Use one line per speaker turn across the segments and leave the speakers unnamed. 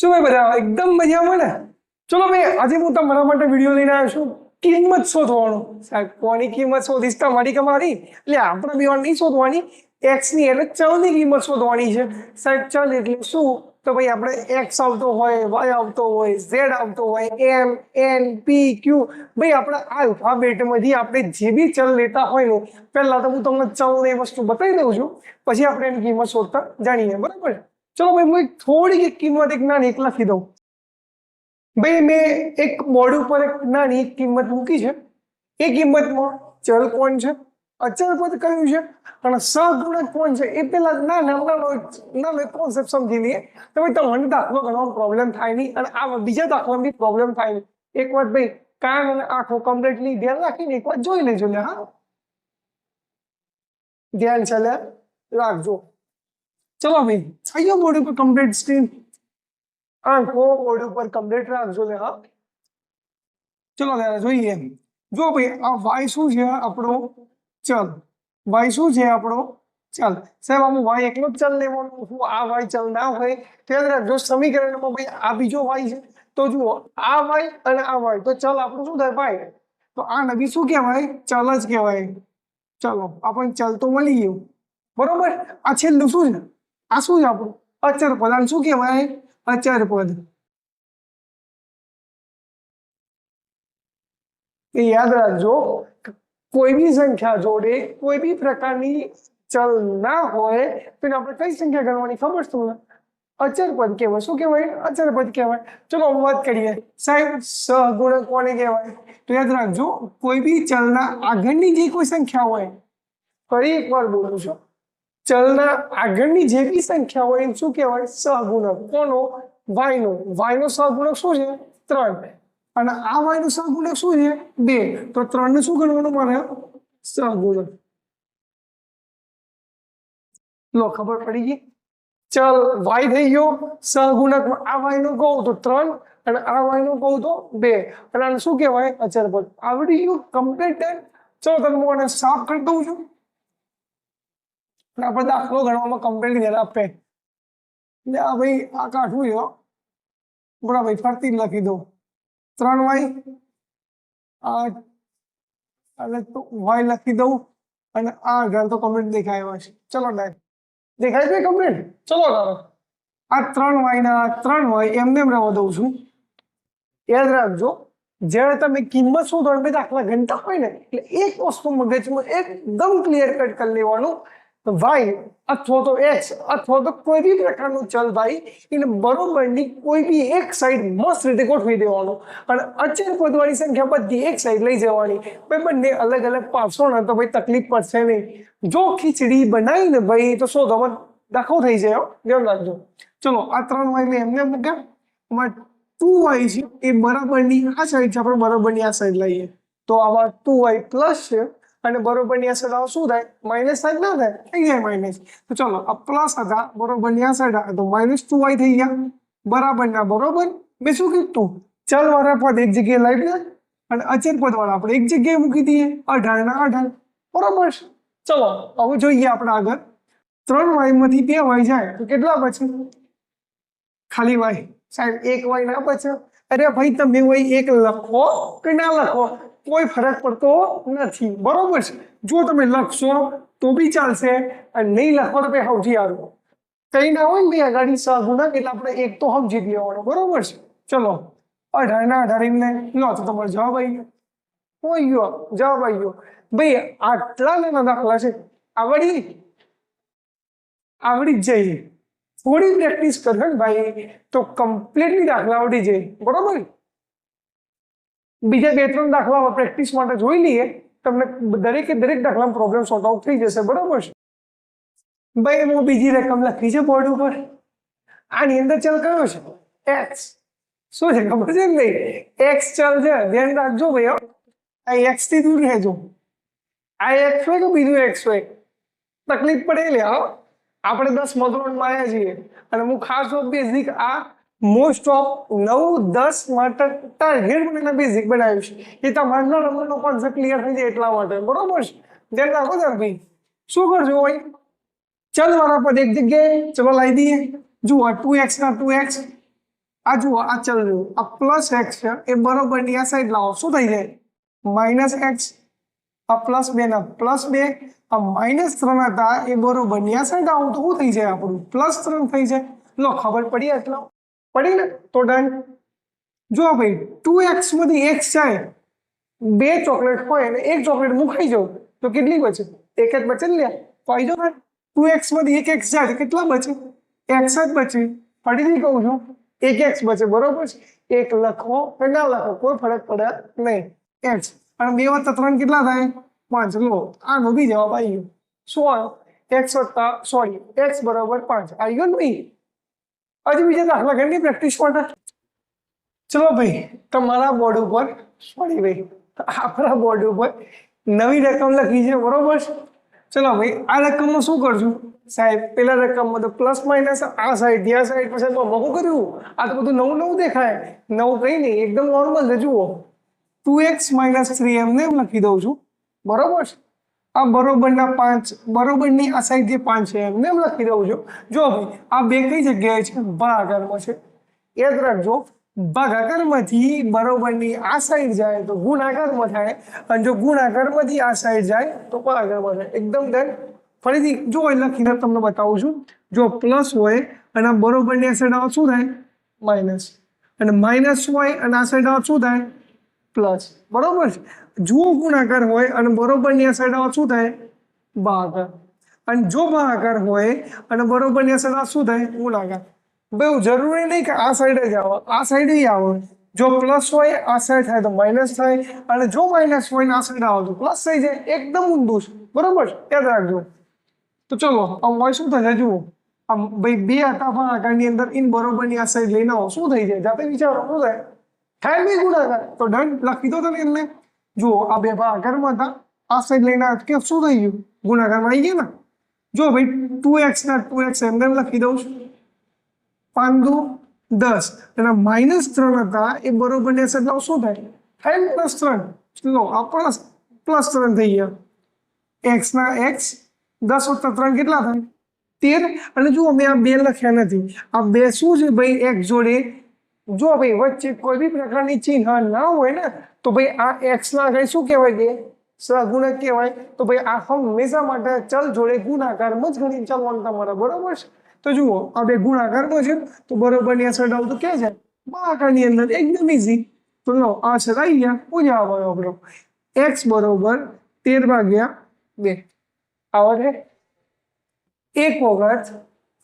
શું ભાઈ બધા એકદમ મજામાં ને? ચલો ભાઈ આજે હું તમારા માટે વિડીયો લઈને આવ્યો છું કિંમત શોધવાનો. સાહેબ કોની કિંમત શોધીશ? તમારી કે મારી? એટલે આપણે બે નહીં શોધવાની, એક્સ ની એટલે ચલની કિંમત શોધવાની છે. સાહેબ ચલ એટલે શું? તો ભાઈ આપણે એક્સ આવતો હોય, વાય આવતો હોય, ઝેડ આવતો હોય, એમ એન પી ક્યુ, ભાઈ આપણે આલ્ફાબેટમાંથી આપણે જે બી ચલ લેતા હોય ને, પહેલા તો હું તમને ચલ એ વસ્તુ બતાવી દઉં છું, પછી આપણે એની કિંમત શોધતા જાણીએ. બરાબર? ચલો ભાઈ હું થોડી કિંમત એક નાની એક લખી દઉં. ભાઈ મેં એક બોર્ડ ઉપર એક નાની કિંમત મૂકી છે. એ કિંમતમાં ચલ કોણ છે, અચળ પદ કયું છે અને સહગુણક કોણ છે એ પેલા નાનો કોન્સેપ્ટ સમજી લઈએ. તો ભાઈ તમને દાખલો ગણવામાં પ્રોબ્લેમ થાય નહીં અને આ બીજા દાખલામાં બી પ્રોબ્લેમ થાય નહીં. એક વાત ભાઈ કાન અને આંખો કમ્પ્લીટલી ધ્યાન રાખીને એક વાત જોઈ લેજો. હા ધ્યાન છે રાખજો. ચલો ભાઈ થઈ ગયો બોર્ડ ઉપર કમ્પ્લીટ સ્ક્રીન, આંખો બોર્ડ ઉપર કમ્પ્લીટ રાખજો લે. હા ચલો જોઈએ. જો ભાઈ આ વાય શું છે આપણો ચલ, વાય શું છે આપણો ચલ. સાહેબ આમાં વાય એકલો જ ચલ લેવાનો, હું આ વાય ચલ ના હોય તો યાદ રાખજો સમીકરણમાં ભાઈ આ બીજો વાય છે તો જુઓ આ વાય અને આ વાય તો ચલ આપણું શું થાય વાય. તો આ નવી શું કહેવાય? ચલ જ કહેવાય. ચલો આપણને ચલ તો મળી ગયું. બરોબર? આ છેલ્લું શું છે? આ શું છે આપણું અચર પદ. આને શું કહેવાય? અચર પદ. યાદ રાખજો કોઈ બી સંખ્યા જોડે કોઈ બી પ્રકારની ચલ ના હોય તો આપણે કઈ સંખ્યા ગણવાની ખબર છે તમને? અચર પદ કહેવાય. શું કહેવાય? અચર પદ કહેવાય. ચલો વાત કરીએ સાહેબ સહગુણક કોને કહેવાય? તો યાદ રાખજો કોઈ બી ચલના આગળની જે કોઈ સંખ્યા હોય, ફરી એકવાર બોલું છું, ચલના આગળની જે બી સંખ્યા હોય એને શું કહેવાય? સહગુણક. કોનો? વાયનો. વાયનો સહગુણક શું છે? 3. અને આ વાયનો સહગુણક શું છે? 2. તો 3 ને શું ગણવાનું મારે? સહગુણક. લો ખબર પડી ગઈ. ચલ વાય થઈ ગયો સહગુણક. આ વાયનો કહું તો 3 અને આ વાયનો કહું તો 2 અને આને શું કહેવાય? અચર પદ. આવડી ગયું કમ્પ્લીટ. ચલો તમે હું આને સાફ કરી દઉં છું. આપણે દાખલો ગણવામાં કમ્પ્લીટ ધ્યાન આપે. આ ભાઈ આ કાઢવું છે બરાબર, ફરતી લખી દો 3y અને વાય લખી દઉં અને આ ઘર તો કમ્પ્લીટ દેખાય છે. ચલો ડાય દેખાય છે કમ્પ્લીટ. ચલો આ 3y ના 3y એમને એમ રહેવા દઉં છું. યાદ રાખજો જ્યારે તમે કિંમત શું તમે દાખલા ગણતા હોય ને એટલે એક વસ્તુ મગજમાં એકદમ ક્લિયર કટ કરી લેવાનું. વાય અથવા તો એક્સ અથવા તો કોઈ બી પ્રકારનું ચલ ભાઈ એને બરોબરની કોઈ બી એક સાઈડ મસ્ત રીતે ગોઠવી દેવાનું અને અચળ પદવાળી સંખ્યા બધી એક સાઈડ લઈ જવાની. ભાઈ બંને અલગ અલગ પાડશો ને તો ભાઈ તકલીફ પડશે નહીં. જો ખીચડી બનાવીને ભાઈ તો શોધવામાં દાખલો થઈ જાય. ધ્યાન રાખજો. ચલો આ 3y ને એમને મૂક્યા. 2y છે એ બરાબરની આ સાઈડ છે, આપણે બરાબરની આ સાઈડ લઈએ તો આમાં 2y પ્લસ છે અને બરોબરની આ સાઈડ શું થાય? માઇનસ સાઈડ ના થાય? થઈ જાય માઇનસ. તો ચલો આ પ્લસ હતા બરોબરની આ સાઈડ તો -2y થઈ ગયા. બરાબરના બરોબર. મેં શું કીધું? ચલ વાળા પદ એક જગ્યાએ લાવી દે અને અચર પદ વાળા આપણે એક જગ્યાએ મૂકી દઈએ. 18 ના 18. બરોબર છે. ચલો હવે જોઈએ આપણે આગળ. 3y માંથી 2y જાય તો કેટલા બચે? ખાલી y. સાહેબ 1y ના બચે? અરે ભાઈ તમે વય એક લખો કે ના લખો કોઈ ફરક પડતો નથી. બરોબર છે. જો તમે લખશો તો બી ચાલશે અને નહીં લખો તો ભાઈ સમજી આવ્યું. કઈ ના હોય ને ભાઈ આગાડી સહગુણક એટલે આપણે એક તો સમજી જ લેવાનો. બરોબર છે. ચલો 18 ના 18 ને લો તો તમારો જવાબ આવી ગયો. કોઈ ગયો જવાબ આવી ગયો. ભાઈ આટલા નાના દાખલા છે આવડી જ જઈએ. થોડી પ્રેક્ટિસ કરે ભાઈ તો કમ્પ્લીટલી દાખલા આવડી જાય. બરોબર. બીજા 2-3 દાખલા પ્રેક્ટિસ માટે જોઈ લઈએ. તમને દરેકે દરેક દાખલામાં પ્રોબ્લેમ સોર્ટ આઉટ થઈ જશે. બરોબર છે. ભાઈ હું બીજી રકમ લખી છે બોર્ડ ઉપર. આની અંદર ચલ કયો છે? એક્સ. શું છે ખબર છે ને? એક્સ ચલ છે. ધ્યાન રાખજો ભાઈ. આ એક્સ થી દૂર રહેજો. આ એક્સ હોય કે બીજું એક્સ હોય તકલીફ પડે લે. આપણે 10 ધોરણમાં આવ્યા છીએ અને હું ખાસ બેઝિક આ મોસ્ટ ઓફ 9-10 માટે ટાર્ગેટ બનાવીને બેઝિક બનાવ્યું છે. એ તમારા નંબરનો કોન્સેપ્ટ ક્લિયર થઈ જાય એટલા માટે. બરોબર છે. ધ્યાન રાખો સર ભાઈ. શું કરજો ભાઈ? ચલ વાળા પદ એક જગ્યાએ ચલો લાવી દઈએ. જુઓ 2x ના 2x આ જુઓ આ ચલ રહ્યું આ પ્લસ એક્સ છે એ બરોબરની આ સાઈડ લાવો શું થઈ જાય માઇનસ એક્સ આ પ્લસ 2 ના પ્લસ 2 આ -3 હતા એ બરોબરની આ સાઈડ આવું તો શું થઈ જાય આપણું +3 થઈ જાય લો ખબર પડી એટલો પડી ને તો ડન જો ભાઈ 2x માંથી x જાય 2 ચોકલેટ હોય અને 1 ચોકલેટ મુકાઈ જાવ તો કેટલી બચે એક જ બચે ને લ્યા તો આવી જાવ 2x માંથી 1x જાય તો કેટલા બચે x જ બચે ફરીથી કહું છું 1x બચે બરોબર છે 1 લખો કે ના લખો કોઈ ફરક પડે નહીં x અને 2 વત્તા 3 કેટલા થાય 5 લો આનો બી જવાબ આવી ગયો શું આવ્યો x વત્તા સોરી x બરાબર 5 આવી ગયો ને ભાઈ હજી બીજા દાખલા ઘણી પ્રેક્ટિસ માટે ચલો ભાઈ તમારા બોર્ડ ઉપર સોરી ભાઈ આપણા બોર્ડ ઉપર નવી રકમ લખી છે બરોબર ચલો ભાઈ આ રકમમાં શું કરશું સાહેબ પેલા રકમમાં તો પ્લસ માઇનસ આ સાઈડ થી આ સાઈડ પછી શું કર્યું આ તો બધું નવું નવું દેખાય નવું કઈ નહીં એકદમ નોર્મલ છે જુઓ 2x - 3 એમને લખી દઉં છું બરોબર છે આ બરોબરના 5 બરોબરની આ સાઈડ જે 5 છે એમને લખી દઉં છું જો ભાઈ આ બે કઈ જગ્યાએ છે ભાગાકારમાં છે યાદ રાખજો ભાગાકારમાંથી બરોબરની આ સાઈડ જાય તો ગુણાકારમાં થાય અને જો ગુણાકારમાંથી આ સાઈડ જાય તો ભાગાકારમાં થાય એકદમ ડન ફરીથી જો લખીને તમને બતાવું છું જો પ્લસ હોય અને આ બરોબરની આ સાઈડ આવે શું થાય માઇનસ અને માઇનસ હોય અને આ સાઈડ આવે શું થાય પ્લસ બરોબર છે જુઓ ગુણાકાર હોય અને બરોબરની આ સાઈડ આવે શું થાય ભાગાકાર અને જો ભાગાકાર હોય અને બરોબરની આ સાઈડ આવે શું થાય ગુણાકાર બહુ જરૂરી નહીં કે આ સાઈડ જ આવે આ સાઈડ આવે જો પ્લસ હોય આ સાઈડ થાય તો માઇનસ થાય અને જો માઇનસ હોય ને આ સાઈડ આવે તો પ્લસ થઈ જાય એકદમ ઊંધું છે બરોબર યાદ રાખજો તો ચલો આમ હોય શું થશે જુઓ આમ ભાઈ બે હતા ભાગાકારની અંદર ઇન બરોબરની આ સાઈડ લઈને આવો શું થઈ જાય જાતે વિચારો શું થાય બી ગુણાકાર તો ડન લખી દો તમે એમને જુઓ આ બે ભાગાકારમાં હતા આ સાઈડ લઈને કે શું થઈ ગયું ગુણાકારમાં આવી ગયા ને જો ભાઈ 2x ના 2x એમને લખી દઉં છું 5 દુ 10 અને -3 હતા એ બરોબરની સાઈડ લાવો શું થાય +3 લો આ +3 થઈ ગયા x ના x 10 વત્તા 3 કેટલા થાય 13 અને જુઓ મેં આ બે લખ્યા નથી આ બે શું છે ભાઈ x જોડે જો ભાઈ વચ્ચે કોઈ બી પ્રકારની ચિહ્ન ના હોય ને તો ભાઈ આ x ના આગળ શું કહેવાય કે સહગુણક કહેવાય તો ભાઈ આ હંમેશા માટે ચલ જોડે ગુણાકારમાં જ ગણી ચાલવાનું તમારા બરોબર છે તો જુઓ આ બે ગુણાકારમાં છે તો બરોબરની આ સાઈડ આવતું ક્યાં જાય ભાગાકારની અંદર એકદમ ઈઝી તો લો આ છે આવી ગયા શું જવાબ આવ્યો આપણો x બરોબર 13/2 આવે એક વખત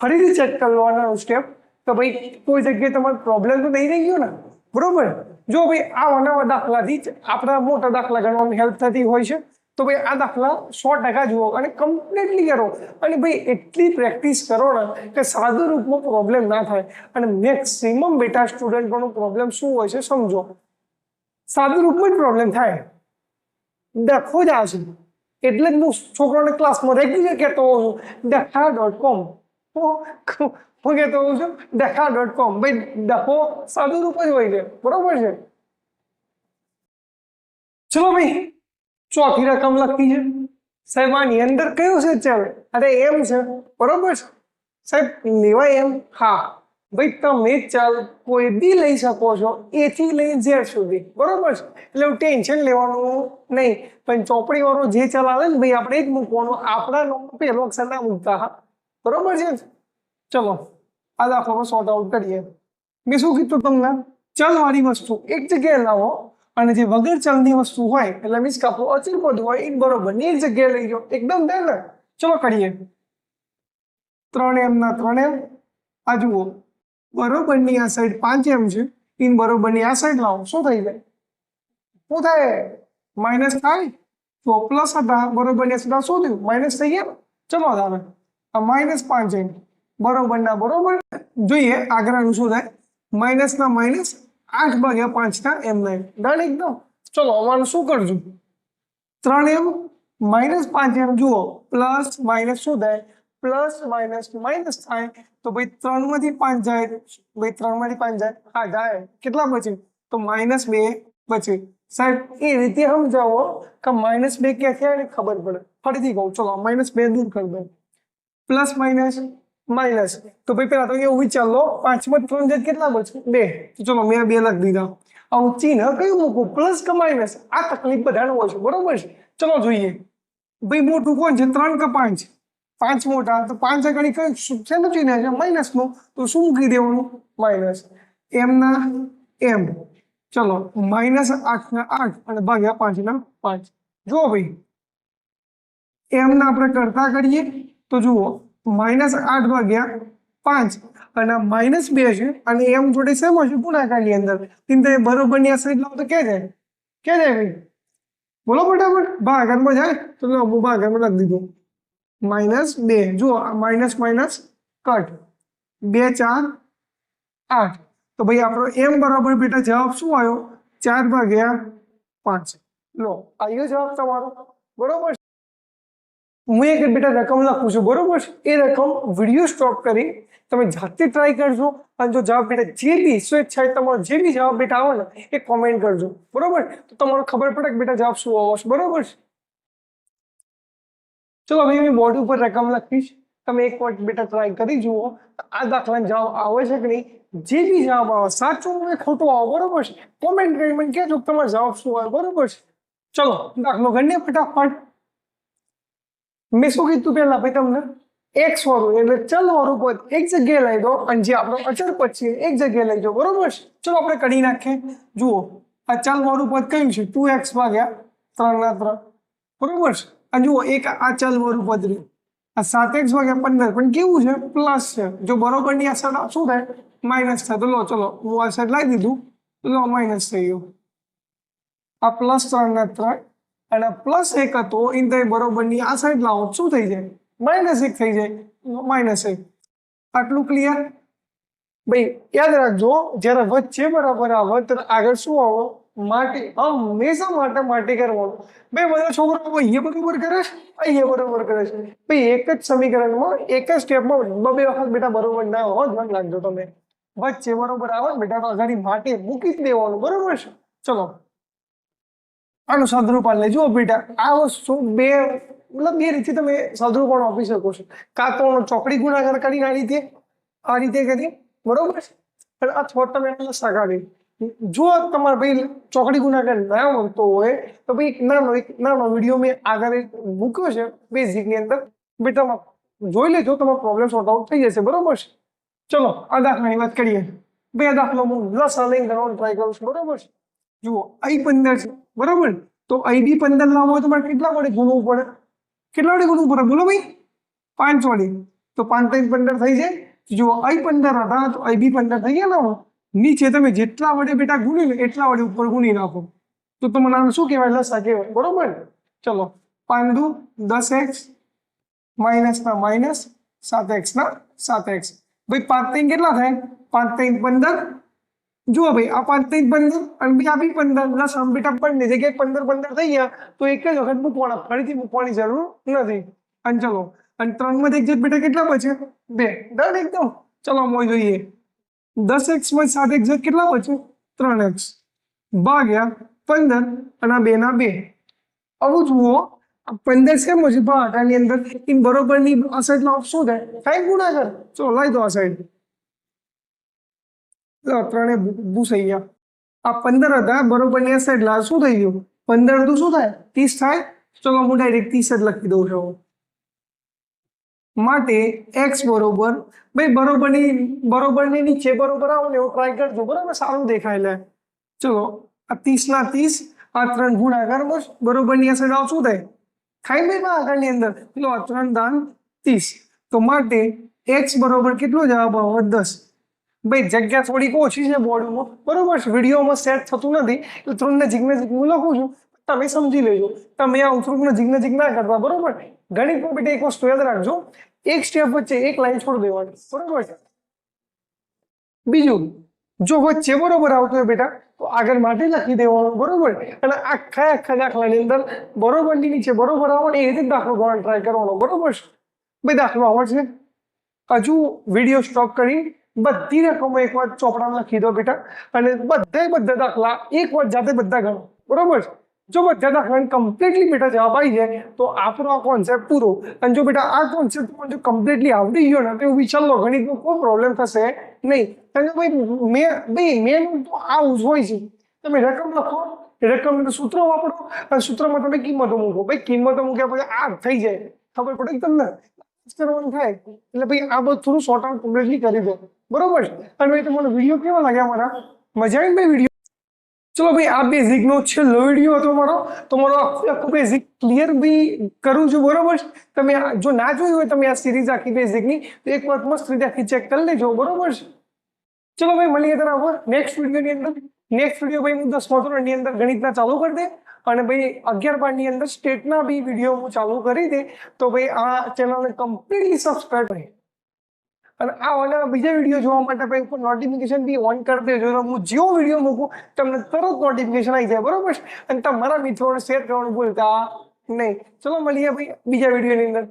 ફરીથી ચેક કરવાનો સ્ટેપ તો ભાઈ કોઈ જગ્યાએ તમારો પ્રોબ્લેમ તો નહીં રહી ગયો ને બરોબર જો ભાઈ આ નવા દાખલાથી જ આપણા મોટા દાખલા ગણવામાં હેલ્પ થતી હોય છે તો ભાઈ આ દાખલા 100% જુઓ અને કમ્પ્લીટલી કરો અને ભાઈ એટલી પ્રેક્ટિસ કરો ને કે સાદું રૂપમાં પ્રોબ્લેમ ના થાય અને મેક્સિમમ બેટા સ્ટુડન્ટોનો પ્રોબ્લેમ શું હોય છે સમજો સાદું રૂપમાં જ પ્રોબ્લેમ થાય ડખો જ આવશે એટલે જ હું છોકરાઓને ક્લાસમાં રેગ્યુલર કહેતો હોઉં છું ડખા.com હું કહેતો હોઉં છું ડખા.com ભાઈ ડખો સાદું રૂપ જ હોય છે બરોબર છે ચલો ભાઈ ચોથી રકમ લખી છે સાહેબ આની અંદર કયું છે ચાલ અરે એમ છે બરોબર છે સાહેબ લેવાય એમ હા ભાઈ તમે ચાલ કોઈ બી લઈ શકો છો એથી લઈ ઝેડ સુધી બરોબર છે એટલે ટેન્શન લેવાનું નહીં પણ ચોપડી વાળો જે ચાલ આવે ને ભાઈ આપણે જ મૂકવાનું આપણા પેલો અક્ષર ના મૂકતા હા બરોબર છે ચલો આ દાખલો સોર્ટ આઉટ કરીએ મેં શું કીધું તમને ચલ વાળી વસ્તુ એક જગ્યાએ લાવો અને જે વગર ચલની વસ્તુ હોય એટલે મીન્સ કે આપણું અચલ પદ હોય એ બરોબર ની એક જગ્યાએ લઈ જાઓ એકદમ દે ને ચલો કરીએ 3m ના 3m આ જુઓ બરોબરની આ સાઈડ 5m છે ઇન બરોબરની આ સાઈડ લાવો શું થઈ જાય શું થાય માઇનસ થાય તો પ્લસ હતા બરોબરની આ શું થયું માઇનસ થઈ ગયા ચલો હવે આ -5m બરોબરના બરોબર જોઈએ આગળનું શું થાય માઇનસ ના માઇનસ 8/5 ના m9 ડન એકદમ ચલો અમારું શું કરશું 3m -5m જુઓ પ્લસ માઇનસ શું થાય પ્લસ માઇનસ થાય તો ભાઈ 3 માંથી 5 જાય ભાઈ 3 માંથી 5 જાય હા જાય કેટલા બચે તો -2 બચે સાહેબ એ રીતે સમજાવો કે -2 ક્યાંથી આવે ખબર પડે ફરીથી કહું ચલો -2 દૂર કરી દો પ્લસ માઇનસ માઇનસ. તો ભાઈ પેલા તો એવું વિચાર લો, 5 માં 3 જગ્યા કેટલા બચે? 2. તો ચલો મેં 2 લખી દીધા. આવું ચિહ્ન કયું મૂકું, પ્લસ કે માઇનસ? આ તકલીફ બધાને હોય છે, બરોબર છે. ચલો જોઈએ ભાઈ મોટું કોણ છે, 3 કે 5? 5 મોટા, તો 5 આગળ કયું શેનું ચિહ્ન છે? માઇનસ નું. તો શું મૂકી દેવાનું? માઇનસ. એમ ના એમ. ચલો -8 ના 8 અને ભાગ્યા 5 ના 5. જુઓ ભાઈ એમ ના આપણે કરતા કરીએ તો જુઓ -8 ભાગ્યા 5 અને -2 છે અને એમ જોડે સેમ હશે ગુણાકારની અંદર. તે બરોબરની આ સાઈડ લાવો તો ક્યાં જાય? ક્યાં જાય ભાઈ? બોલો ફટાફટ. ભાગાકારમાં જાય તો લો હું ભાગાકારમાં લખી દીધું -2. જુઓ માઇનસ માઇનસ કટ. 2 4 8. તો ભાઈ આપણો એમ બરાબર બેટા જવાબ શું આવ્યો? 4 ભાગ્યા 5. લો આવ્યો જવાબ તમારો, બરોબર. હું એક બેટા રકમ લખું છું, બરોબર. એ રકમ વિડીયો સ્ટોપ કરી તમે જાતે ટ્રાય કરજો અને જો જવાબ બેટા જે બી સ્વેચ્છાએ તમારો જે બી જવાબ બેટા આવે ને એ કોમેન્ટ કરજો, બરોબર. તો તમારો ખબર પડે કે બેટા જવાબ શું આવશે, બરોબર. ચલો ભાઈ મેં બોર્ડ ઉપર રકમ લખીશ, તમે એક વાર બેટા ટ્રાય કરી જુઓ આ દાખલાનો જવાબ આવે છે કે નહીં. જે બી જવાબ આવે સાચો કે ખોટો આવે, બરોબર છે, કોમેન્ટ કરી મને કહેજો તમારો જવાબ શું આવે, બરોબર છે. ચલો દાખલો ગણીએ ફટાફટ. મેં શું કીધું પહેલા ભાઈ તમને? એક્સ વાળું એટલે ચલ વાળું પદ એક જગ્યાએ લઈ દો અને જે આપણો અચળ પદ છે એક જગ્યાએ લઈ જાઓ, બરોબર છે. ચલો આપણે કરી નાખીએ. જુઓ આ ચલ વાળું પદ કયું છે? 2x ભાગ્યા 3 ના 3, બરોબર છે. અને જુઓ એક આ ચલ વાળું પદ રહ્યું, આ 7x ભાગ્યા 15 પણ કેવું છે? પ્લસ છે. જો બરોબરની આ સાઈડ શું થાય? માઇનસ થાય. તો લો ચલો હું આ સાઈડ લાવી દીધું, તો લો માઇનસ થઈ ગયું. આ પ્લસ 3 ના 3 અને પ્લસ 1 હતો ઇન્ટર બરોબરની આ સાઈડ લાવો શું થઈ જાય? -1 થઈ જાય. -1. આટલું ક્લિયર? ભાઈ યાદ રાખજો જ્યારે વચ્ચે બરાબર આવે ત્યારે આગળ શું આવો? માટી. હંમેશા માટે કરવાનું. ભાઈ બધા છોકરાઓ અહીંયા બરોબર કરે છે, અહીંયા બરોબર કરે છે. ભાઈ એક જ સમીકરણમાં એક જ સ્ટેપમાં 2 વખત બેટા બરોબર ના હોય, ધ્યાન રાખજો તમે. વચ્ચે બરોબર આવે બેટા તો આગળ માટી મૂકી જ દેવાનું, બરોબર છે. ચલો આનું સાદુરૂપાન લઈ જુઓ બેટા. આ વસ્તુ બે રીતે તમે સાદુરૂપાન આપી શકો છો. કાં તો ચોકડી ગુણાકાર કરીને આ રીતે કરી, બરોબર છે. અને અથવા તમે સગાડી. જો તમારે ભાઈ ચોકડી ગુણાકાર ના મળતો હોય તો ભાઈ નાનો વિડીયો મેં આગળ મૂક્યો છે બેઝિકની અંદર, બેટા જોઈ લેજો, તમારો પ્રોબ્લેમ સોર્ટ આઉટ થઈ જશે, બરોબર છે. ચલો આ દાખલાની વાત કરીએ. ભાઈ આ દાખલો હું લસા લઈને કરવાનો ટ્રાય કરું છું, બરોબર છે. જુઓ અહીં 15 છે, બરોબર. તો અહીં બી 15 લાવવો હોય તો મારે કેટલા વડે ગુણવું પડે? કેટલા વડે ગુણવું પડે બોલો ભાઈ? 5 વડે. તો 5 × 15 થઈ જાય. જુઓ અહીં 15 હતા તો અહીં બી 15 થઈ ગયા ને. નીચે તમે જેટલા વડે બેટા ગુણી લો એટલા વડે ઉપર ગુણી નાખો તો તમને આનું શું કહેવાય? લસા કહેવાય, બરોબર. ચલો 5 દુ 10x માઇનસ ના માઇનસ 7x ના 7x. ભાઈ 5 3 કેટલા થાય? 5 3 15. જુઓ ભાઈ આ 5 3 15 અને આ બી 15 લસા બેટા 15 જગ્યાએ 15 થઈ ગયા તો એક જ વખત મૂકવાના, ફરીથી મૂકવાની જરૂર નથી. અને ચલો અને 3 માંથી એક બેટા કેટલા બચે? 2. ડન એકદમ. ચલો મોય જોઈએ. 10x માં 7x કેટલા બચે? 3x ભાગ્યા 15 અને આ 2 ના 2. આવું જુઓ 15 કેમ છે ભાગાકારની અંદર ઇન બરોબરની આ સાઈડમાં શું થાય? થાય ગુણાકાર. ચલો લાવી દો આ સાઈડ. 3 ભૂસાઈ ગયા. આ 15 હતા બરોબરની આ સાઈડ લા શું થઈ ગયું? 15 તો શું થાય? 30 થાય. ચલો હું ડાયરેક્ટ 30 જ લખી દઉં છું. માટે x બરોબર ભાઈ બરોબરની નીચે બરોબર આવો ને એવું ટ્રાય કરજો, બરાબર, સારું દેખાય. લે ચલો આ 30 ના 30 આ 3 ગુણાકાર બસ બરોબરની આ સાઈડ આવ શું થાય? થાય ભાઈ ભાગાકારની અંદર. લો 3 દાન 30. તો માટે x બરોબર કેટલો જવાબ આવે? 10. ભાઈ જગ્યા થોડીક ઓછી છે બોર્ડમાં, બરોબર છે, વિડીયોમાં સેટ થતું નથી એટલે 3 નજીક હું લખું છું, તમે સમજી લેજો. તમે આ થોડુંક નજીક ના કરતા, બરોબર. ગણિતમાં બેટા એક વસ્તુ યાદ રાખજો, એક સ્ટેપ વચ્ચે એક લાઈન છોડી દેવાની, બરોબર છે. બીજું જો વચ્ચે બરોબર આવતું હોય બેટા તો આગળ માટે લખી દેવાનું, બરોબર. અને આખા દાખલાની અંદર બરોબરની નીચે બરોબર આવે એ રીતે દાખલો ગણવાનો ટ્રાય કરવાનો, બરોબર છે. ભાઈ દાખલો આવડશે. હજુ વિડીયો સ્ટોપ કરી બધી રકમો એક વાર ચોપડામાં લખી દો બેટા અને બધા દાખલા એક વાર જાતે બધા ગણો, બરોબર. જો બધા દાખલા કમ્પ્લીટલી બેટા જવાબ આવી જાય તો આપણો આ કોન્સેપ્ટ પૂરો. અને જો બેટા આ કોન્સેપ્ટ જો કમ્પ્લીટલી આવડી ગયો ને તો એવું વિચાર લો ગણિતમાં કોઈ પ્રોબ્લેમ થશે નહીં. કારણ કે મેન તો આવું જ હોય છે. તમે રકમ લખો, રકમ સૂત્રો વાપરો અને સૂત્રમાં તમે કિંમતો મૂકો. ભાઈ કિંમતો મૂક્યા પછી આ થઈ જાય, ખબર પડે તમને કરવાનું થાય. એટલે ભાઈ આ બધું થોડું શોર્ટ આઉટ કમ્પ્લીટલી કરી દો, બરોબર છે. અને ભાઈ તમારો વિડીયો કેવા લાગ્યા મારા? મજા આવી ભાઈ વિડીયો? ચલો ભાઈ આ બેઝિક નો છેલ્લો વિડીયો હતો મારો. તો મારો આખું બેઝિક ક્લિયર બી કરું છું, બરોબર. તમે જો ના જોયું હોય તમે આ સિરીઝ આખી બેઝિકની તો એક વાર મસ્ત રીતે આખી ચેક કરી લેજો, બરોબર છે. ચલો ભાઈ મળીએ તરફ નેક્સ્ટ વિડીયોની અંદર. નેક્સ્ટ વિડીયો ભાઈ હું 10મા ધોરણની અંદર ગણિતના ચાલુ કરી દે અને ભાઈ 11-12 ની અંદર સ્ટેટના બી વિડીયો હું ચાલુ કરી દે. તો ભાઈ આ ચેનલને કમ્પ્લીટલી સબસ્ક્રાઈબ કરી અને આ બીજા વિડીયો જોવા માટે ભાઈ ઉપર નોટિફિકેશન બી ઓન કરી દેજો. હું જેવો વિડીયો મૂકું તમને તરત નોટિફિકેશન આવી જાય, બરોબર. અને તમારા મિત્રોને શેર કરવાનું ભૂલતા નહીં. ચલો મળીએ ભાઈ બીજા વિડીયોની અંદર.